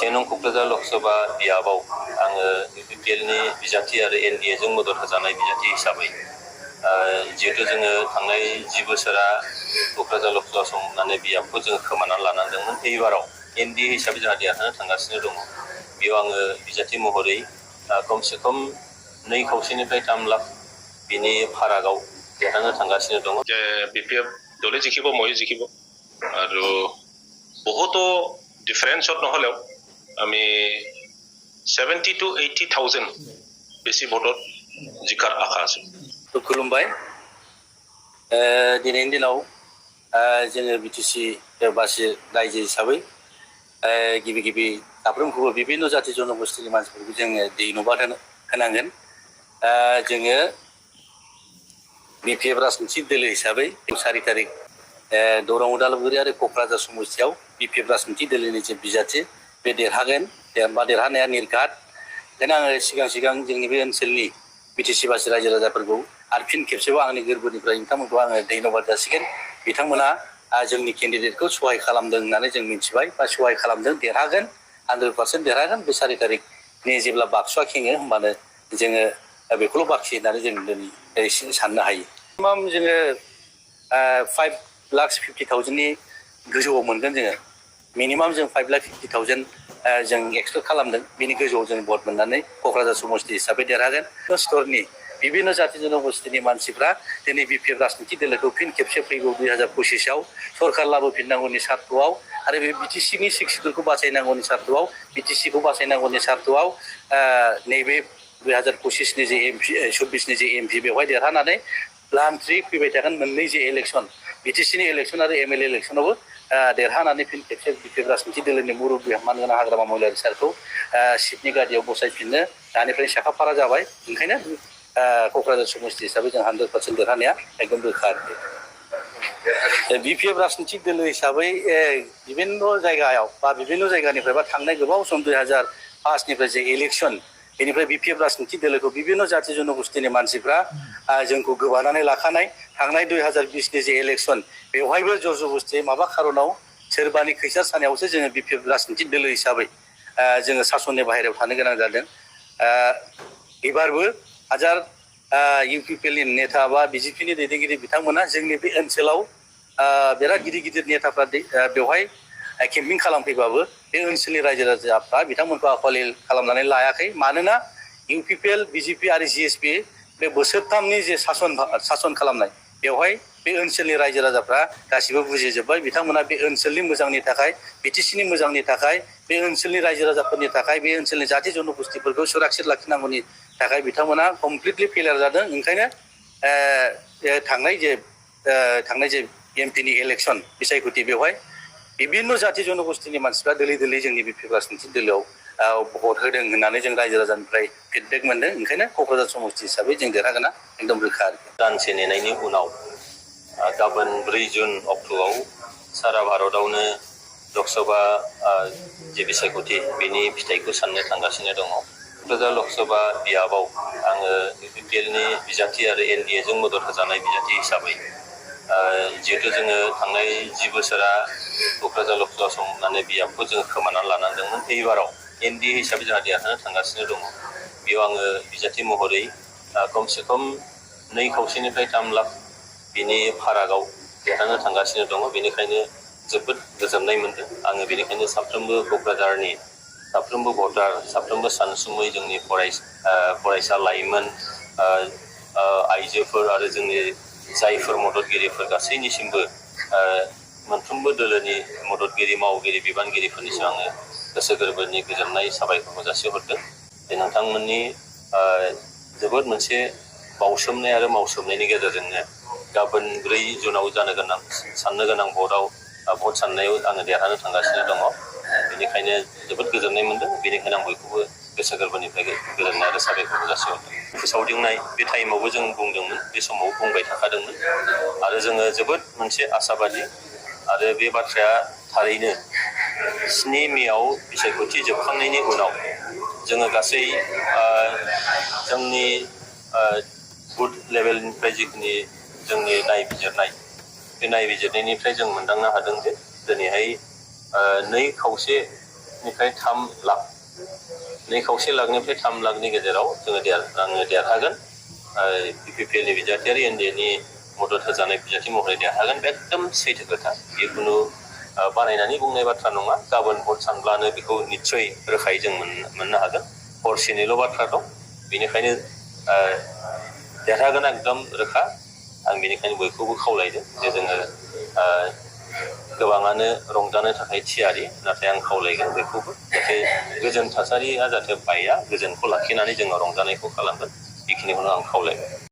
से नं क'क्राझार लकसभा बियाबाव आङो इउपिपिएलनि बिजाथि आरो एनडिएजों मदद होजानाय बिजाथि हिसाबै जिहेतु जोङो थांनाय 10 बोसोरा क'क्राझार लकसभा समनानै बियाबखौ जोङो खोमानानै लानांदोंमोन। एबाराव एनडिए हिसाबै जोंहा देरहानो थांगासिनो दङ। बेयाव आङो बिजाथि महरै खमसे खम 2 खावसेनिफ्राय 3 लाख बिनि फारागाव देरहानो थांगासिनो दङ। যে বিপিএফ দলে জিকিব মই জিকিব আৰু বহুতো ডিফাৰেন্সত নহলেও আমি 70 to 80,000 বেছি ভোটত জিকাৰ আশা আছে। खुलुमबाय दिनैनि दिनाव जोङो बिटिसि बासि रायजो हिसाबै गिबि गिबि साफ्रोमखौबो बिभिन्न जाति जनगोष्ठीनि मानसिफोरखौ जोङो धन्यबाद होनांगोन। जोङो बिपिएफ राजनितिक दोलो हिसाबै 4 तारिख दरं उदालगुरि आरो क'क्राझार समस्तियाव बिपिएफ राजनितिक दोलोनि जे बिजाथि बे देरहागोन। देरहानाया निर्घात। ओंखायनो आङो सिगां जोंनि बे ओनसोलनि बिटिसि बासि रायजो राजाफोरखौ आरो फिन खेबसेबाव आंनि गोरबोनिफ्राय नोंथांमोनखौ आङो धन्यबाद जासिगोन। बिथांमोना जोंनि केन्डिडेटखौ सहाय खालामदों होननानै जों मिथिबाय बा सहाय खालामदों। देरहागोन 100% देरहागोन। बे 4 तारिखनि जेब्ला बाक्सुआ खेङो होमबानो जोङो बेखौल' बाखि होननानै जों दिनै साननो हायो। जोङो 5,50,000नि गोजौआव मोनगोन। जोङो मिनिमाम जों 5,50,000 जों एक्सपेक्ट खालामदों। बिनि गोजौआव जों भट मोननानै क'क्राझार समस्ति हिसाबै देरहागोन। स्तरनि बिभिन्न जाति जनगोष्ठीनि मानसिफ्रा दिनै बिपिएफ राजनितिक दोलोखौ फिन खेबसे फैगौ 2025आव सरकार लाबोफिननांगौनि सार्थआव आरो बे बिटिसिनि सिक्सुलखौ बासायनांगौनि सार्थआव बिटिसिखौ बासायनांगौनि सार्थआव नैबे 2025नि जे एमपि 26नि जे एमपि बेवहाय देरहानानै लान्ट्रि फैबाय थागोन। मोननै जे इलेक्सन बिटिसिनि इलेक्सन आरो एमएलए इलेक्सनावबो देरहानानै फिन खेबसे बिपिएफ राजनितिक दोलोनि मुरब्बी मानगोनां हाग्रामा महिलारि सारखौ सिटनि गादियाव बसायफिननो दानिफ्राय साखाफारा जाबाय। ओंखायनो क'क्राझार समस्ति हिसाबै जों 100% देरहानाया एकदम रोखा आरोखि। बिपिएफ राजनितिक दोलो हिसाबै बिभिन्न जायगायाव बा बिभिन्न जायगानिफ्राय बा थांनाय गोबाव सम 2005निफ्राय जे इलेक्सन बेनिफ्राय बिपिएफ राजनितिक दोलोखौ बिभिन्न जाति जनगोष्ठीनि मानसिफ्रा जोंखौ गोबानानै लाखानाय। थांनाय 2020नि जे इलेक्सन बेवहायबो जरजबस्ति माबा खारनाव सोरबानि खैसार सानायावसो जोङो बिपिएफ राजनितिक दोलो हिसाबै जोङो सासननि बाहेरायाव थानो गोनां जादों। एबारबो हाजार इउपिपिएलनि नेता बा बिजेपिनि दैदेनगिरि बिथांमोना जोंनि बे ओनसोलाव बिराद गिदिर नेताफ्रा बेवहाय केम्पिं खालामफैबाबो बे ओनसोलनि रायजो राजाफ्रा बिथांमोनखौ आखुवालि खालामनानै लायाखै। मानोना इउपिपिएल बिजेपि आरो जिएसपि बे बोसोरथामनि जे सासन खालामनाय बेवहाय बे ओनसोलनि रायजो राजाफ्रा गासिबो बुजिजोब्बाय। बिथांमोना बे ओनसोलनि मोजांनि थाखाय बिटिसिनि मोजांनि थाखाय बे ओनसोलनि रायजो राजाफोरनि थाखाय बे ओनसोलनि जाति जनगोष्ठीफोरखौ सुरक्षित लाखिनांगौनि थाखाय बिथांमोना कमप्लिटलि फेलियर जादों। ओंखायनो थांनाय जे एमपिनि इलेक्सन बिसायख'थि बेवहाय बिभिन्न जाति जनगोष्ठीनि मानसिफ्रा दोलै जोंनि बिपिएफ राजनितिक दोलोआव भट होदों होननानै जों रायजो राजानिफ्राय फिडबेक मोनदों। ओंखायनो क'क्राझार समस्ति हिसाबै जों देरहागोना एकदम रोखा आरोखि। दानसे नेनायनि उनाव गाबोन 4 जुन अक्ट'आव सारा भारतआवनो लकसभा जे बिसायख'थि बेनि फिथाइखौ साननो थांगासिनो दङ। क'क्राझार लकसभा बियाबाव आङो इउपिपिएलनि बिजाथि आरो एनडिएजों मदद होजानाय बिजाथि हिसाबै जिहेतु जोङो थांनाय 10 बोसोरा क'क्राझार लकसभा समनानै बियाबखौ जोङो खोमानानै लानांदोंमोन। एबाराव एनडिए हिसाबै जोंहा देरहानो थांगासिनो दङ। बेयाव आङो बिजाथि महरै खमसे खम 2 खावसेनिफ्राय 3 लाख बिनि फारागाव देरहानो थांगासिनो दङ। बेनिखायनो जोबोद गोजोननाय मोनदों। आङो बेनिखायनो साफ्रोमबो क'क्राझारनि साफ्रोमबो भटार साफ्रोमबो सानसुमै जोंनि फरायसा लाइमोन आइजोफोर आरो जोंनि जायफोर मददगिरिफोर गासैनिसिमबो मोनफ्रोमबो दोलोनि मददगिरि मावगिरि बिबानगिरिफोरनिसिम आङो गोसो गोरबोनि गोजोननाय साबायखरखौ जासिहरदों। नोंथांमोननि जोबोद मोनसे बावसोमनाय आरो मावसोमनायनि गेजेरजोंनो गाबोन 4 जुनाव साननो गोनां भट साननायाव आङो देरहानो थांगासिनो दङ। बेनिखायनो जोबोद गोजोननाय मोनदों। बेनिखायनो आं बयखौबो गोसो गोरबोनिफ्राय गोजोननाय आरो साबायखरखौ जासिहरदों। फोसावदिंनाय बे टाइमावबो जों बुंदोंमोन, बे समाव बुंबाय थाखादोंमोन आरो जोङो जोबोद मोनसे आसाबादि आरो बे बाथ्राया थारैनो 7 मेआव बिसायख'थि जोबखांनायनि उनाव जोङो गासै जोंनि बुथ लेभेलनिफ्राय जिखिनि जोंनि नायबिजिरनाय बे नायबिजिरनायनिफ्राय जों मोनदांनो हादों जे दिनैहाय 2 खावसे लाखनिफ्राय 3 लाख 2.5 लाखनिफ्राय 3 लाखनि गेजेराव आङो देरहागोन BPPL बिजाथियारि एनडिएनि मदद होजानाय बिजाथि महरै देरहागोन बे एकदम सैथो खोथा जिखुनु बानायनानै बुंनाय बाथ्रा नङा गाबोन हर सानब्लानो बेखौ निस्सय रोखायै जों मोननो हागोन हरसेनिल' बाथ्रा दं बेनिखायनो देरहागोन एकदम रोखा आं बेनिखायनो बयखौबो खावलायदों जे जोङो गोबाङानो रंजानो थाखाय थियारि नाथाय आं खावलायगोन बेखौबो जाहाथे गोजोन थासारिया जाहाथे बाया गोजोनखौ लाखिनानै जोङो रंजानायखौ खालामगोन बेखिनिखौनो आं खावलायगोन